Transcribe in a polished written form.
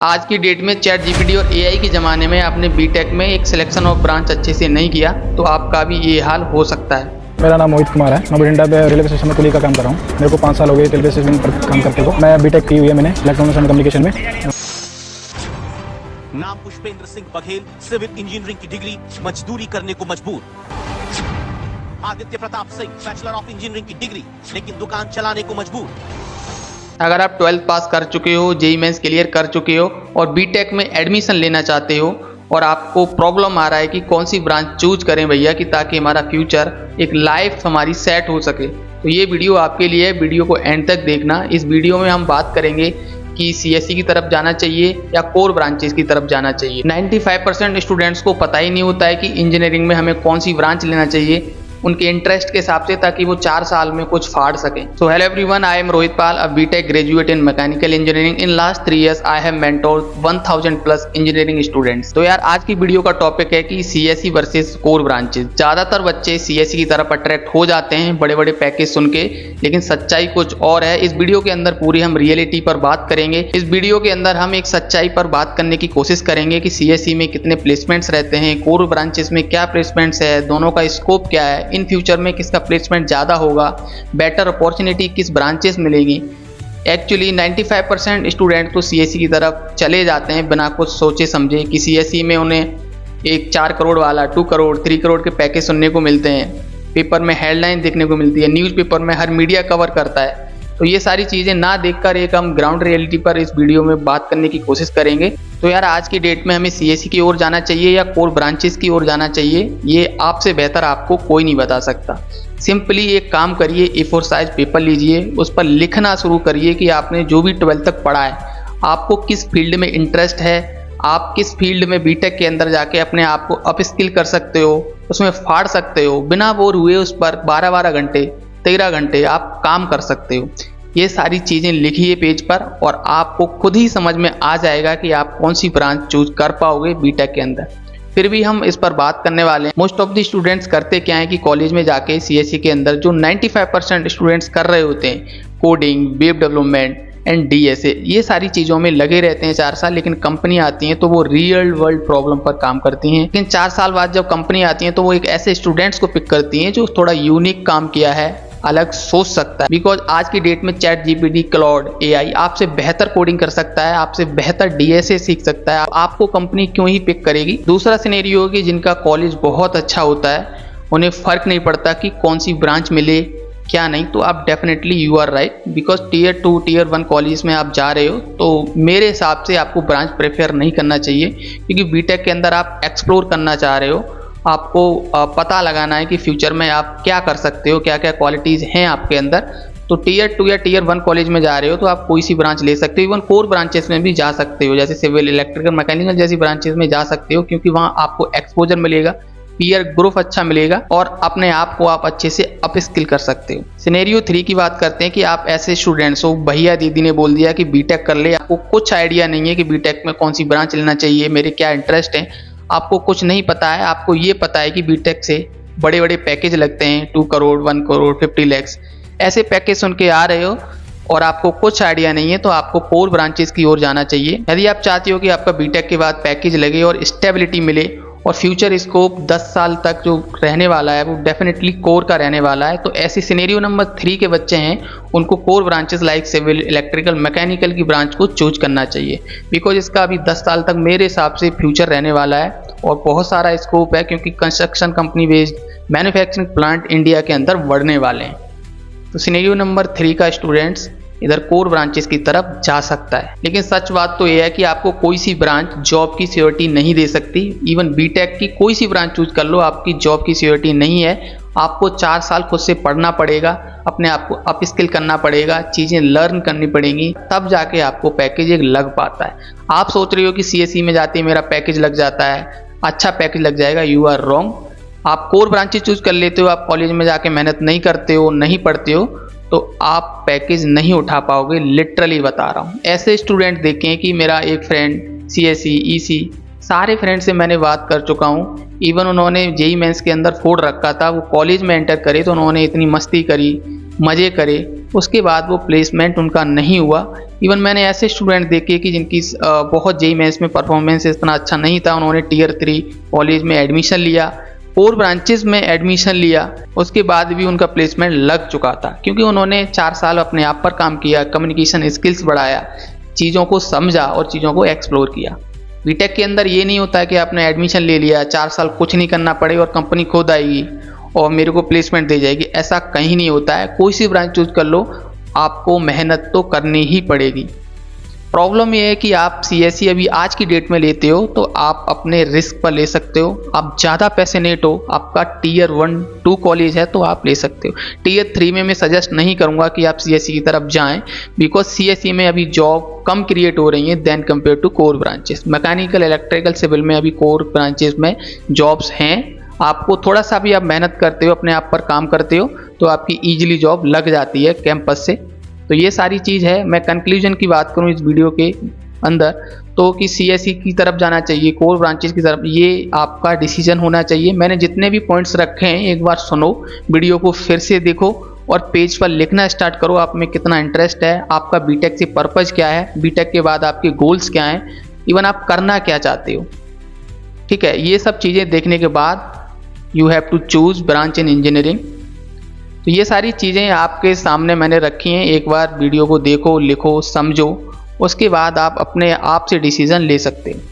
आज की डेट में चैट जीपीटी और एआई के ज़माने में आपने बीटेक में एक सिलेक्शन ऑफ ब्रांच अच्छे से नहीं किया तो आपका भी ये हाल हो सकता है। मेरा नाम मोहित कुमार है। मैं बठिंडा पे रेलवे स्टेशन में कुली का काम कर रहा हूँ। मेरे को 5 साल हो गए रेलवे स्टेशन पर काम करते को। मैं बीटेक की हुई है मैंने इलेक्ट्रॉनिक्स एंड कम्युनिकेशन में। नाम पुष्पेंद्र सिंह बघेल, सिविल इंजीनियरिंग की डिग्री, मजदूरी करने को मजबूर। Aditya Pratap Singh, bachelor of engineering की डिग्री, लेकिन दुकान चलाने को मजबूर। अगर आप 12th पास कर चुके हो, जेईई मेंस क्लियर कर चुके हो और बीटेक में एडमिशन लेना चाहते हो और आपको प्रॉब्लम आ रहा है कि कौन सी ब्रांच चूज करें भैया कि ताकि हमारा फ्यूचर एक लाइफ हमारी सेट हो सके, तो ये वीडियो आपके लिए है। वीडियो को एंड तक देखना। इस वीडियो में हम बात करेंगे कि सीएसई की तरफ जाना चाहिए या कोर ब्रांचेस की तरफ जाना चाहिए। 95% स्टूडेंट्स को पता ही नहीं होता है कि इंजीनियरिंग में हमें कौन सी ब्रांच लेना चाहिए उनके इंटरेस्ट के हिसाब से, ताकि वो 4 साल में कुछ फाड़ सकें। So hello everyone, I am Rohit Pal, a BTech graduate in mechanical engineering. In last 3 years I have mentored 1000+ engineering students. तो यार आज की वीडियो का टॉपिक है कि सीएसई वर्सेस कोर ब्रांचेस। ज्यादातर बच्चे सीएसई की तरफ अट्रैक्ट हो जाते हैं बड़े बड़े पैकेज सुन के, लेकिन सच्चाई कुछ और है। इस वीडियो के अंदर पूरी हम रियलिटी पर बात करेंगे। इस वीडियो के अंदर हम एक सच्चाई पर बात करने की कोशिश करेंगे कि सीएसई में कितने प्लेसमेंट्स रहते हैं, कोर ब्रांचेस में क्या प्लेसमेंट्स है, दोनों का स्कोप क्या है, इन फ्यूचर में किसका प्लेसमेंट ज़्यादा होगा, बेटर अपॉर्चुनिटी किस ब्रांचेस मिलेगी। एक्चुअली 95% स्टूडेंट तो सीएसई की तरफ चले जाते हैं बिना कुछ सोचे समझे कि सीएसई में उन्हें एक 4 करोड़ वाला, 2 करोड़, 3 करोड़ के पैकेज सुनने को मिलते हैं, पेपर में हेडलाइन देखने को मिलती है, न्यूज़पेपर में हर मीडिया कवर करता है। तो ये सारी चीज़ें ना देखकर एक हम ग्राउंड रियलिटी पर इस वीडियो में बात करने की कोशिश करेंगे। तो यार आज की डेट में हमें सीएसई की ओर जाना चाहिए या कोर ब्रांचेस की ओर जाना चाहिए, ये आपसे बेहतर आपको कोई नहीं बता सकता। सिंपली एक काम करिए, A4 साइज पेपर लीजिए, उस पर लिखना शुरू करिए कि आपने जो भी 12th तक पढ़ा है, आपको किस फील्ड में इंटरेस्ट है, आप किस फील्ड में बीटेक के अंदर जाके अपने आप को अप स्किल कर सकते हो, उसमें फाड़ सकते हो, बिना बोर हुए उस पर 12-12 घंटे 13 घंटे आप काम कर सकते हो। ये सारी चीज़ें लिखिए पेज पर और आपको खुद ही समझ में आ जाएगा कि आप कौन सी ब्रांच चूज कर पाओगे बीटेक के अंदर। फिर भी हम इस पर बात करने वाले हैं। मोस्ट ऑफ द स्टूडेंट्स करते क्या है कि कॉलेज में जाके सीएसई के अंदर जो 95% स्टूडेंट्स कर रहे होते हैं, coding, web development and DSA, ये सारी चीज़ों में लगे रहते हैं 4 साल। लेकिन कंपनी आती है तो वो रियल वर्ल्ड प्रॉब्लम पर काम करती हैं। लेकिन 4 साल बाद जब कंपनी आती है तो वो एक ऐसे स्टूडेंट्स को पिक करती हैं जो थोड़ा यूनिक काम किया है, अलग सोच सकता है। बिकॉज आज की डेट में चैट जीपीटी, क्लाउड, एआई आपसे बेहतर कोडिंग कर सकता है, आपसे बेहतर डीएसए सीख सकता है। आपको कंपनी क्यों ही पिक करेगी। दूसरा सिनेरियो कि जिनका कॉलेज बहुत अच्छा होता है, उन्हें फर्क नहीं पड़ता कि कौन सी ब्रांच मिले क्या नहीं, तो आप definitely you are right. Because tier 2, tier 1 college में आप जा रहे हो तो मेरे हिसाब से आपको ब्रांच प्रेफर नहीं करना चाहिए, क्योंकि बीटेक के अंदर आप एक्सप्लोर करना चाह रहे हो। आपको पता लगाना है कि फ्यूचर में आप क्या कर सकते हो, क्या क्या क्वालिटीज़ हैं आपके अंदर। तो टियर 2 या टियर 1 कॉलेज में जा रहे हो तो आप कोई सी ब्रांच ले सकते हो। इवन कोर ब्रांचेस में भी जा सकते हो, जैसे सिविल, इलेक्ट्रिकल, मैकेनिकल जैसी ब्रांचेस में जा सकते हो, क्योंकि वहाँ आपको एक्सपोजर मिलेगा, पीयर ग्रुप अच्छा मिलेगा और अपने आप को आप अच्छे से अप स्किल कर सकते हो। सिनेरियो 3 की बात करते हैं कि आप ऐसे स्टूडेंट्स हो, भैया दीदी ने बोल दिया कि बीटेक कर ले, आपको कुछ आइडिया नहीं है कि बीटेक में कौन सी ब्रांच लेना चाहिए, मेरे क्या इंटरेस्ट है, आपको कुछ नहीं पता है। आपको ये पता है कि बीटेक से बड़े बड़े पैकेज लगते हैं, 2 करोड़, 1 करोड़, 50 लाख, ऐसे पैकेज सुन के आ रहे हो और आपको कुछ आइडिया नहीं है, तो आपको कोर ब्रांचेस की ओर जाना चाहिए। यदि आप चाहते हो कि आपका बीटेक के बाद पैकेज लगे और स्टेबिलिटी मिले और फ्यूचर स्कोप 10 साल तक जो रहने वाला है वो डेफिनेटली कोर का रहने वाला है, तो ऐसी सिनेरियो नंबर 3 के बच्चे हैं, उनको core branches like civil, electrical, mechanical की ब्रांच को चूज करना चाहिए। बिकॉज इसका अभी 10 साल तक मेरे हिसाब से फ्यूचर रहने वाला है और बहुत सारा स्कोप है, क्योंकि construction company based manufacturing plant India के अंदर बढ़ने वाले हैं। तो सिनेरियो नंबर 3 का स्टूडेंट्स इधर कोर ब्रांचेस की तरफ जा सकता है। लेकिन सच बात तो यह है कि आपको कोई सी ब्रांच जॉब की सिक्योरिटी नहीं दे सकती। इवन बीटेक की कोई सी ब्रांच चूज कर लो, आपकी जॉब की सिक्योरिटी नहीं है। आपको 4 साल खुद से पढ़ना पड़ेगा, अपने आप को अप स्किल करना पड़ेगा, चीज़ें लर्न करनी पड़ेंगी, तब जाके आपको पैकेज एक लग पाता है। आप सोच रहे हो कि सीएसई में जाते ही मेरा पैकेज लग जाता है, अच्छा पैकेज लग जाएगा, यू आर रॉन्ग। आप कोर ब्रांचेस चूज कर लेते हो, आप कॉलेज में जाके मेहनत नहीं करते हो, नहीं पढ़ते हो, तो आप पैकेज नहीं उठा पाओगे, लिटरली बता रहा हूँ। ऐसे स्टूडेंट देखें कि मेरा एक फ्रेंड सीएसई, ईसी, सारे फ्रेंड से मैंने बात कर चुका हूँ। इवन उन्होंने जेईई मेंस के अंदर फोड़ रखा था, वो कॉलेज में एंटर करे तो उन्होंने इतनी मस्ती करी, मज़े करे, उसके बाद वो प्लेसमेंट उनका नहीं हुआ। इवन मैंने ऐसे स्टूडेंट देखे कि जिनकी बहुत जेईई मेंस में परफॉर्मेंस इतना अच्छा नहीं था, उन्होंने टियर 3 कॉलेज में एडमिशन लिया, कोर ब्रांचेस में एडमिशन लिया, उसके बाद भी उनका प्लेसमेंट लग चुका था, क्योंकि उन्होंने 4 साल अपने आप पर काम किया, कम्युनिकेशन स्किल्स बढ़ाया, चीज़ों को समझा और चीज़ों को एक्सप्लोर किया। बीटेक के अंदर ये नहीं होता है कि आपने एडमिशन ले लिया, 4 साल कुछ नहीं करना पड़े और कंपनी खुद आएगी और मेरे को प्लेसमेंट दे जाएगी, ऐसा कहीं नहीं होता है। कोई सी ब्रांच चूज कर लो, आपको मेहनत तो करनी ही पड़ेगी। प्रॉब्लम ये है कि आप सीएसई अभी आज की डेट में लेते हो तो आप अपने रिस्क पर ले सकते हो, आप ज़्यादा पैशनेट हो, आपका टियर 1-2 कॉलेज है तो आप ले सकते हो। टियर 3 में मैं सजेस्ट नहीं करूँगा कि आप सीएसई की तरफ जाएं, बिकॉज सीएसई में अभी जॉब कम क्रिएट हो रही हैं then compare to core branches. Mechanical, electrical, civil में अभी कोर ब्रांचेस में जॉब्स हैं। आपको थोड़ा सा भी आप मेहनत करते हो, अपने आप पर काम करते हो तो आपकी ईजिली जॉब लग जाती है कैंपस से। तो ये सारी चीज़ है। मैं कंक्लूजन की बात करूँ इस वीडियो के अंदर तो कि सीएसई की तरफ जाना चाहिए, कोर ब्रांचेस की तरफ, ये आपका डिसीजन होना चाहिए। मैंने जितने भी पॉइंट्स रखे हैं एक बार सुनो, वीडियो को फिर से देखो और पेज पर लिखना स्टार्ट करो, आप में कितना इंटरेस्ट है, आपका बीटेक से पर्पज़ क्या है, बीटेक के बाद आपके गोल्स क्या हैं, इवन आप करना क्या चाहते हो। ठीक है, ये सब चीज़ें देखने के बाद you have to choose branch in engineering. तो ये सारी चीज़ें आपके सामने मैंने रखी हैं, एक बार वीडियो को देखो, लिखो, समझो, उसके बाद आप अपने आप से डिसीज़न ले सकते हैं।